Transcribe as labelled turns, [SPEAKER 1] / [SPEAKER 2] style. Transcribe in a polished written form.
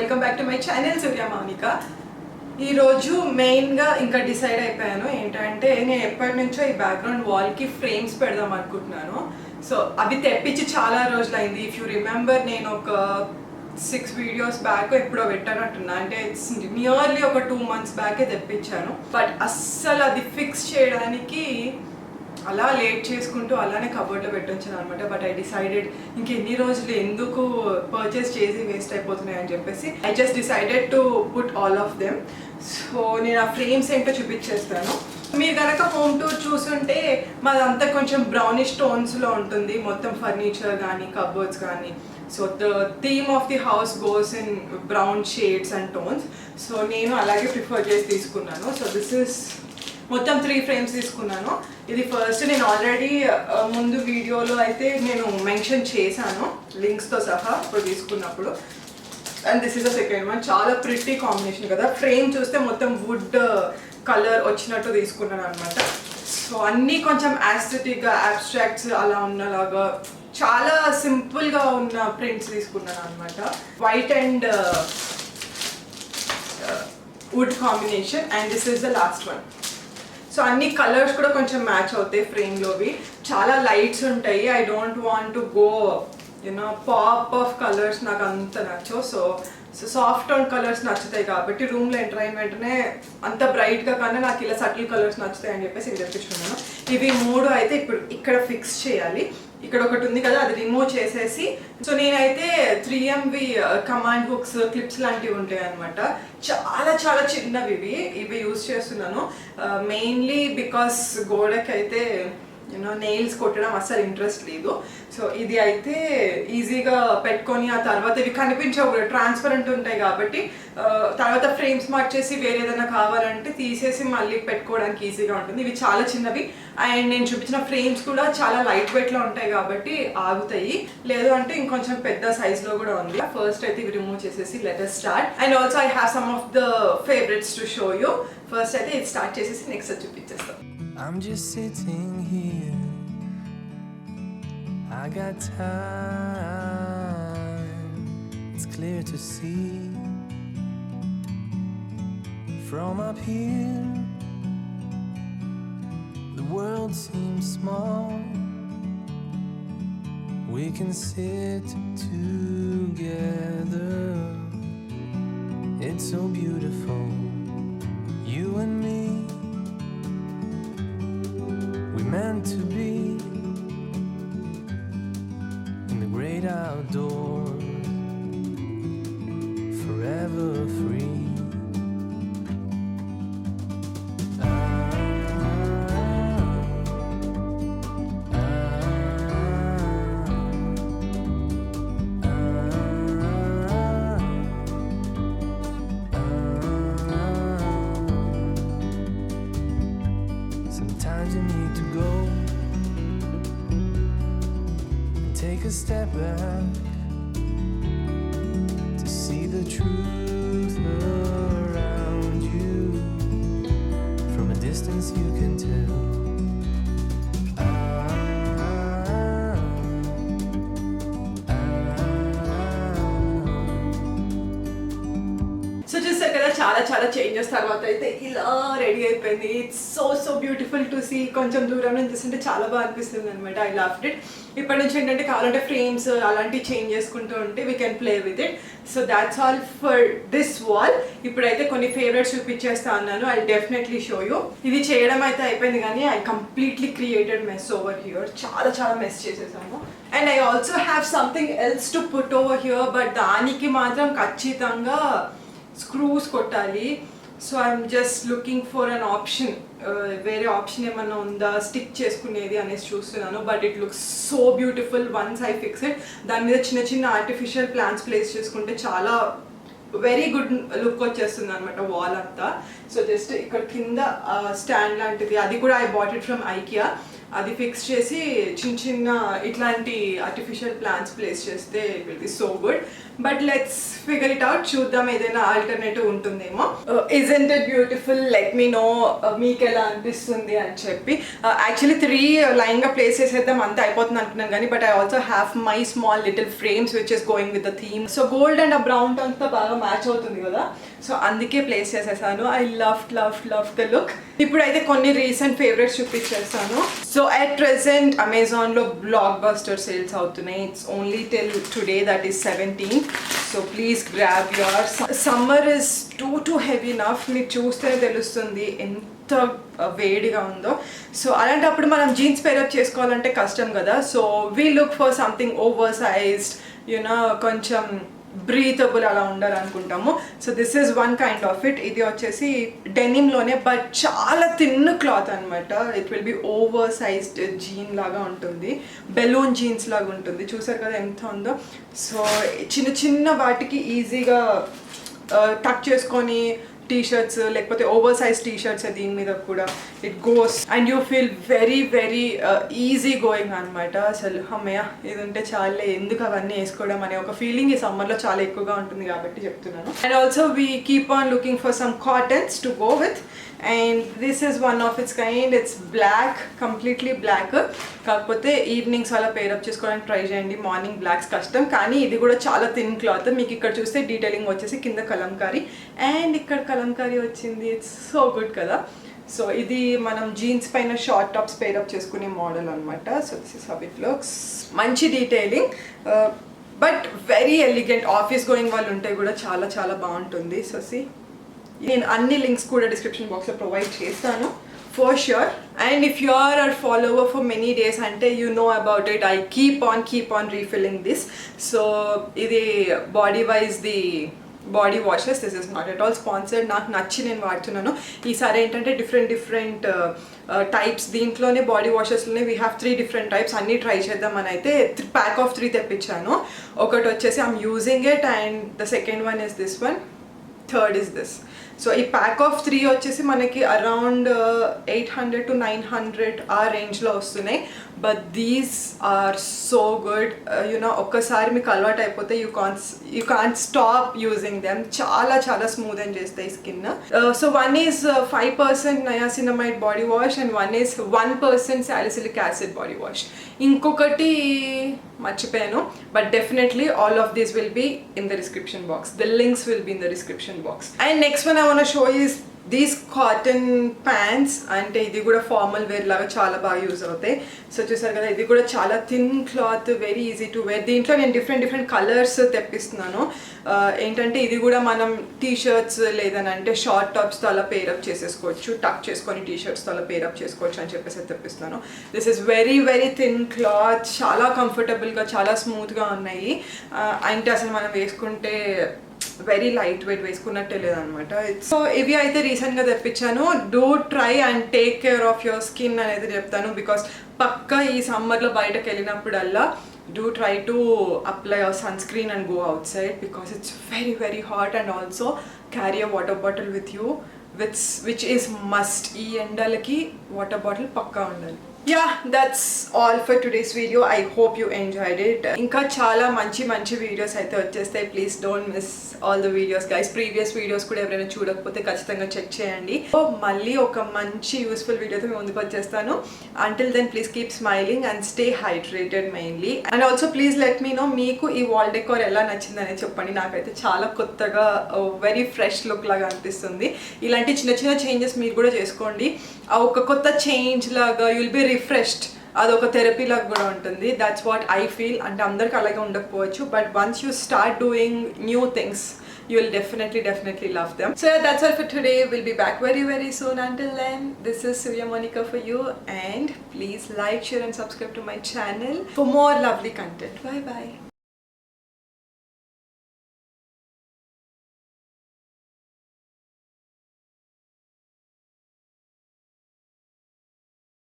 [SPEAKER 1] Welcome back to my channel Surya Mounika. ఈరోజు మెయిన్గా ఇంకా డిసైడ్ అయిపోయాను ఏంటంటే నేను ఎప్పటి నుంచో ఈ బ్యాక్గ్రౌండ్ వాల్కి ఫ్రేమ్స్ పెడదాం అనుకుంటున్నాను. సో అవి తెప్పించి చాలా రోజులు అయింది. ఇఫ్ యూ రిమెంబర్ నేను ఒక 6 వీడియోస్ బ్యాక్ ఎప్పుడో పెట్టానంటున్నా, అంటే ఇట్స్ నియర్లీ ఒక 2 months బ్యాకే తెప్పించాను. బట్ అస్సలు అది ఫిక్స్ చేయడానికి అలా లేట్ చేసుకుంటూ అలానే కబోర్డ్లో పెట్టొచ్చాను అనమాట. బట్ ఐ డిసైడెడ్ ఇంకెన్ని రోజులు ఎందుకు పర్చేస్ చేసి వేస్ట్ అయిపోతున్నాయి అని చెప్పేసి I just decided to put all of them. So నేను ఆ ఫ్రేమ్స్ ఏంటో చూపించేస్తాను. మీరు కనుక హోమ్ టూర్ చూసుంటే మాదంతా కొంచెం బ్రౌనిష్ టోన్స్లో ఉంటుంది, మొత్తం ఫర్నిచర్ కానీ కబోర్డ్స్ కానీ. So the theme of the house goes in brown shades and tones. So నేను అలాగే ప్రిఫర్ చేసి తీసుకున్నాను. సో దిస్ ఇస్ మొత్తం 3 ఫ్రేమ్స్ తీసుకున్నాను. ఇది ఫస్ట్ నేను ఆల్రెడీ ముందు వీడియోలో అయితే నేను మెన్షన్ చేశాను లింక్స్తో సహా ఇప్పుడు తీసుకున్నప్పుడు. And this is the second one. చాలా ప్రిటీ కాంబినేషన్ కదా, ఫ్రేమ్ చూస్తే మొత్తం వుడ్ కలర్ వచ్చినట్టు తీసుకున్నాను అనమాట. సో అన్నీ కొంచెం యాస్థెటిక్గా అబ్స్ట్రాక్ట్స్ అలా ఉన్నలాగా చాలా సింపుల్గా ఉన్న ప్రింట్స్ తీసుకున్నాను అనమాట. White and wood combination. And this is the last one. So అన్ని కలర్స్ కూడా కొంచెం మ్యాచ్ అవుతాయి ఫ్రేమ్లోవి. చాలా లైట్స్ ఉంటాయి. I don't want to go you know pop of colours, నాకు అంత నచ్చవు. సో సాఫ్ట్ టోన్ కలర్స్ నచ్చుతాయి కాబట్టి రూమ్లో ఎంటర్ అయిన వెంటనే అంత బ్రైట్గా కన్నా నాకు ఇలా సటిల్ కలర్స్ నచ్చుతాయి అని చెప్పేసి ఇది తెప్పించుకున్నాను. ఇవి 3 అయితే ఇప్పుడు ఇక్కడ ఫిక్స్ చేయాలి. ఇక్కడ ఒకటి ఉంది కదా, అది రిమూవ్ చేసేసి. సో నేనైతే 3MV కమాండ్ హుక్స్ క్లిప్స్ లాంటివి ఉంటాయి అనమాట. చాలా చాలా చిన్నవి ఇవి యూజ్ చేస్తున్నాను మెయిన్లీ బికాస్ గోడకి అయితే యూనో నెయిల్స్ కొట్టడం అస్సలు ఇంట్రెస్ట్ లేదు. సో ఇది అయితే ఈజీగా పెట్టుకొని ఆ తర్వాత ఇవి కనిపించవు, ట్రాన్స్పరెంట్ ఉంటాయి కాబట్టి తర్వాత ఫ్రేమ్స్ మార్చేసి వేరే ఏదైనా కావాలంటే తీసేసి మళ్ళీ పెట్టుకోవడానికి ఈజీగా ఉంటుంది. ఇవి చాలా చిన్నవి. అండ్ నేను చూపించిన ఫ్రేమ్స్ కూడా చాలా లైట్ వెయిట్లో ఉంటాయి కాబట్టి ఆగుతాయి. లేదు అంటే ఇంకొంచెం పెద్ద సైజ్లో కూడా ఉంది. ఫస్ట్ అయితే ఇవి రిమూవ్ చేసేసి let us start. And also I have some of the favourites to show you. First అయితే ఇది స్టార్ట్ చేసేసి next చూపించేస్తాం.
[SPEAKER 2] I'm just sitting here, I got time, it's clear to see. From up here, the world seems small. We can sit together, it's so beautiful, you and me. Meant to be in the great outdoors, forever free. Sometimes you need to go and take a step back to see the truth around you. From a distance you can tell.
[SPEAKER 1] So చూసారు కదా, చాలా చాలా changes తర్వాత అయితే ఇలా ready అయిపోయింది. It's so beautiful to see. కొంచెం దూరం నుంచి చూస్తుంటే చాలా బాగా అనిపిస్తుంది అనమాట. I loved it. ఇప్పటి నుంచి ఏంటంటే కావాలంటే ఫ్రేమ్స్ అలాంటివి చేంజ్ చేసుకుంటూ ఉంటే we can play with it. So that's all for this wall. ఇప్పుడైతే కొన్ని ఫేవరెట్స్ చూపించేస్తా అన్నాను. I definitely show you. ఇది చేయడం అయితే అయిపోయింది కానీ I completely created mess over here. చాలా మెస్ చేసేసాము. And I also have something else to put over here. But దానికి మాత్రం ఖచ్చితంగా స్క్రూస్ కొట్టాలి. So I'm just looking for an option. వేరే ఆప్షన్ ఏమన్నా ఉందా స్టిక్ చేసుకునేది అనేసి చూస్తున్నాను. But it looks so beautiful once I fix it. దాని మీద చిన్న ఆర్టిఫిషియల్ ప్లాంట్స్ ప్లేస్ చేసుకుంటే చాలా వెరీ గుడ్ లుక్ వచ్చేస్తుంది అనమాట వాల్ అంతా. సో జస్ట్ ఇక్కడ కింద స్టాండ్ లాంటిది, అది కూడా I bought it from IKEA. అది ఫిక్స్ చేసి చిన్న చిన్న ఇట్లాంటి ఆర్టిఫిషియల్ ప్లాంట్స్ ప్లేస్ చేస్తే it will be so good. But let's figure it out, చూద్దాం ఏదైనా ఆల్టర్నేటివ్ ఉంటుందేమో. Isn't it beautiful? Let me know మీకు ఎలా అనిపిస్తుంది అని చెప్పి. యాక్చువల్లీ 3 లైన్గా ప్లేస్ చేసేద్దాం అంతే అయిపోతుంది అనుకున్నాను కానీ, but I also have my small little frames which is going with the theme. So gold and ఆ బ్రౌన్ టోన్తో బాగా మ్యాచ్ అవుతుంది కదా, సో అందుకే ప్లేస్ చేసేసాను. I love the look. ఇప్పుడైతే కొన్ని రీసెంట్ ఫేవరెట్స్ చూపించేస్తాను. సో అట్ ప్రెసెంట్ అమెజాన్లో బ్లాక్బస్టర్ సేల్స్ అవుతున్నాయి. It's only till today, that is 17. So please grab your. Summer is too heavy enough. మీరు చూస్తేనే తెలుస్తుంది ఎంత వేడిగా ఉందో. సో అలాంటప్పుడు మనం జీన్స్ పేరప్ చేసుకోవాలంటే కష్టం కదా. So we look for something over sized, you know కొంచెం బ్రీతబుల్ అలా ఉండాలనుకుంటాము. So this is one kind of it. ఇది వచ్చేసి డెనిమ్లోనే బట్ చాలా థిన్ క్లాత్ అనమాట. It will be over sized jean లాగా ఉంటుంది, బెలూన్ జీన్స్ లాగా ఉంటుంది. చూసారు కదా ఎంత ఉందో. సో చిన్న చిన్న వాటికి ఈజీగా టక్ చేసుకొని టీ-షర్ట్స్ లేకపోతే ఓవర్ సైజ్ టీ-షర్ట్స్ దీని మీద కూడా it goes and you feel very very easy going అనమాట. అసలు అమ్మయ్య ఇది ఉంటే చాలే, ఎందుకు అవన్నీ వేసుకోవడం అనే ఒక ఫీలింగ్ ఈ సమ్మర్లో చాలా ఎక్కువగా ఉంటుంది కాబట్టి చెప్తున్నాను. And also we keep on looking for some cottons to go with. And this is one of its kind. It's black, completely black. కాకపోతే ఈవినింగ్స్ అలా పేరప్ చేసుకోవడానికి ట్రై చేయండి. మార్నింగ్ బ్లాక్స్ కష్టం, కానీ ఇది కూడా చాలా థిన్ క్లాత్. మీకు ఇక్కడ చూస్తే డీటెయిలింగ్ వచ్చేసి కింద కలంకారీ అండ్ ఇక్కడ కలంకారీ వచ్చింది. ఇట్స్ సో గుడ్ కదా. సో ఇది మనం జీన్స్ పైన షార్ట్ టాప్స్ పేరప్ చేసుకునే మోడల్ అనమాట. So this is how it looks. మంచి detailing but very elegant. Office going వాళ్ళు ఉంటే కూడా చాలా చాలా బాగుంటుంది. సో సి, నేను అన్ని లింక్స్ కూడా డిస్క్రిప్షన్ బాక్స్లో ప్రొవైడ్ చేస్తాను for sure. And if you are our follower for many days అంటే you know about it. I keep on refilling this. So ఇది bodywise the body washes. This is not at all sponsored. నాకు నచ్చి నేను వాడుతున్నాను. ఈసారి ఏంటంటే different types దీంట్లోనే body వాషెస్లోనే వీ హ్యావ్ 3 డిఫరెంట్ టైప్స్. అన్నీ ట్రై చేద్దామని అయితే ప్యాక్ ఆఫ్ 3 తెప్పించాను. ఒకటి వచ్చేసి I'm using it and the second one is this one, third is this. So ఈ ప్యాక్ ఆఫ్ 3 వచ్చేసి మనకి అరౌండ్ 800 to 900 ఆ రేంజ్లో వస్తున్నాయి. But these are so good. You know ఒక్కసారి మీకు అలవాటు అయిపోతే you can't stop using them. చాలా చాలా స్మూత్ అని చేస్తాయి skin. So one is 5% niacinamide body wash and one is 1% salicylic acid body wash. ఇంకొకటి మర్చిపోయాను, but definitely all of these will be in the description box. The links will be in the description box. And next one I want show is these cotton pants. అంటే ఇది కూడా formal wear లాగా చాలా బాగా use అవుతాయి. So చూసారు కదా, ఇది కూడా చాలా thin cloth, very easy to wear. దీంట్లో నేను డిఫరెంట్ కలర్స్ తెప్పిస్తున్నాను. ఏంటంటే ఇది కూడా మనం టీ-షర్ట్స్ లేదనంటే షార్ట్ టాప్స్తో అలా పేరప్ చేసేసుకోవచ్చు, టక్ చేసుకొని టీ-షర్ట్స్తో అలా పేరప్ చేసుకోవచ్చు అని చెప్పేసి తెప్పిస్తున్నాను. This is very very thin cloth, చాలా కంఫర్టబుల్గా, చాలా స్మూత్గా ఉన్నాయి. అంటే అసలు మనం వేసుకుంటే వెరీ లైట్ వెయిట్, వేసుకున్నట్టే లేదనమాట. సో ఇవి అయితే రీసెంట్గా తెప్పించాను. Do try and take care of your skin అనేది చెప్తాను. బికాస్ పక్కా ఈ సమ్మర్లో బయటకు వెళ్ళినప్పుడల్లా do try to apply a sunscreen and go outside because it's very very hot, and also carry a water bottle with you which is must. Ee endalaki water bottle pakka undali. Yeah, that's all for today's video. I hope you enjoyed it. Inka chala manchi videos aithe vachestayi. Please don't miss all the videos guys. Previous videos kuda evaraina chudakapothe kachithanga check cheyandi. So malli oka manchi useful video tho munduku vachestanu. Until then please keep smiling and stay hydrated mainly. And also please let me know meeku ee wall decor ela nachindane cheppandi. Nakaithe chala kottaga very fresh look laga anipistundi. Ilanti chinna changes meer kuda cheskondi. ఆ ఒక కొత్త change లాగా you will be refreshed. అదొక therapy లాగా కూడా ఉంటుంది. That's what I feel. అంటే అందరికి అలాగే ఉండకపోవచ్చు, but once you start doing new things you will definitely love them. So yeah, that's all for today. We'll be back very soon. Until then, this is Surya Mounica for you, and please like, share and subscribe to my channel for more lovely content. Bye bye.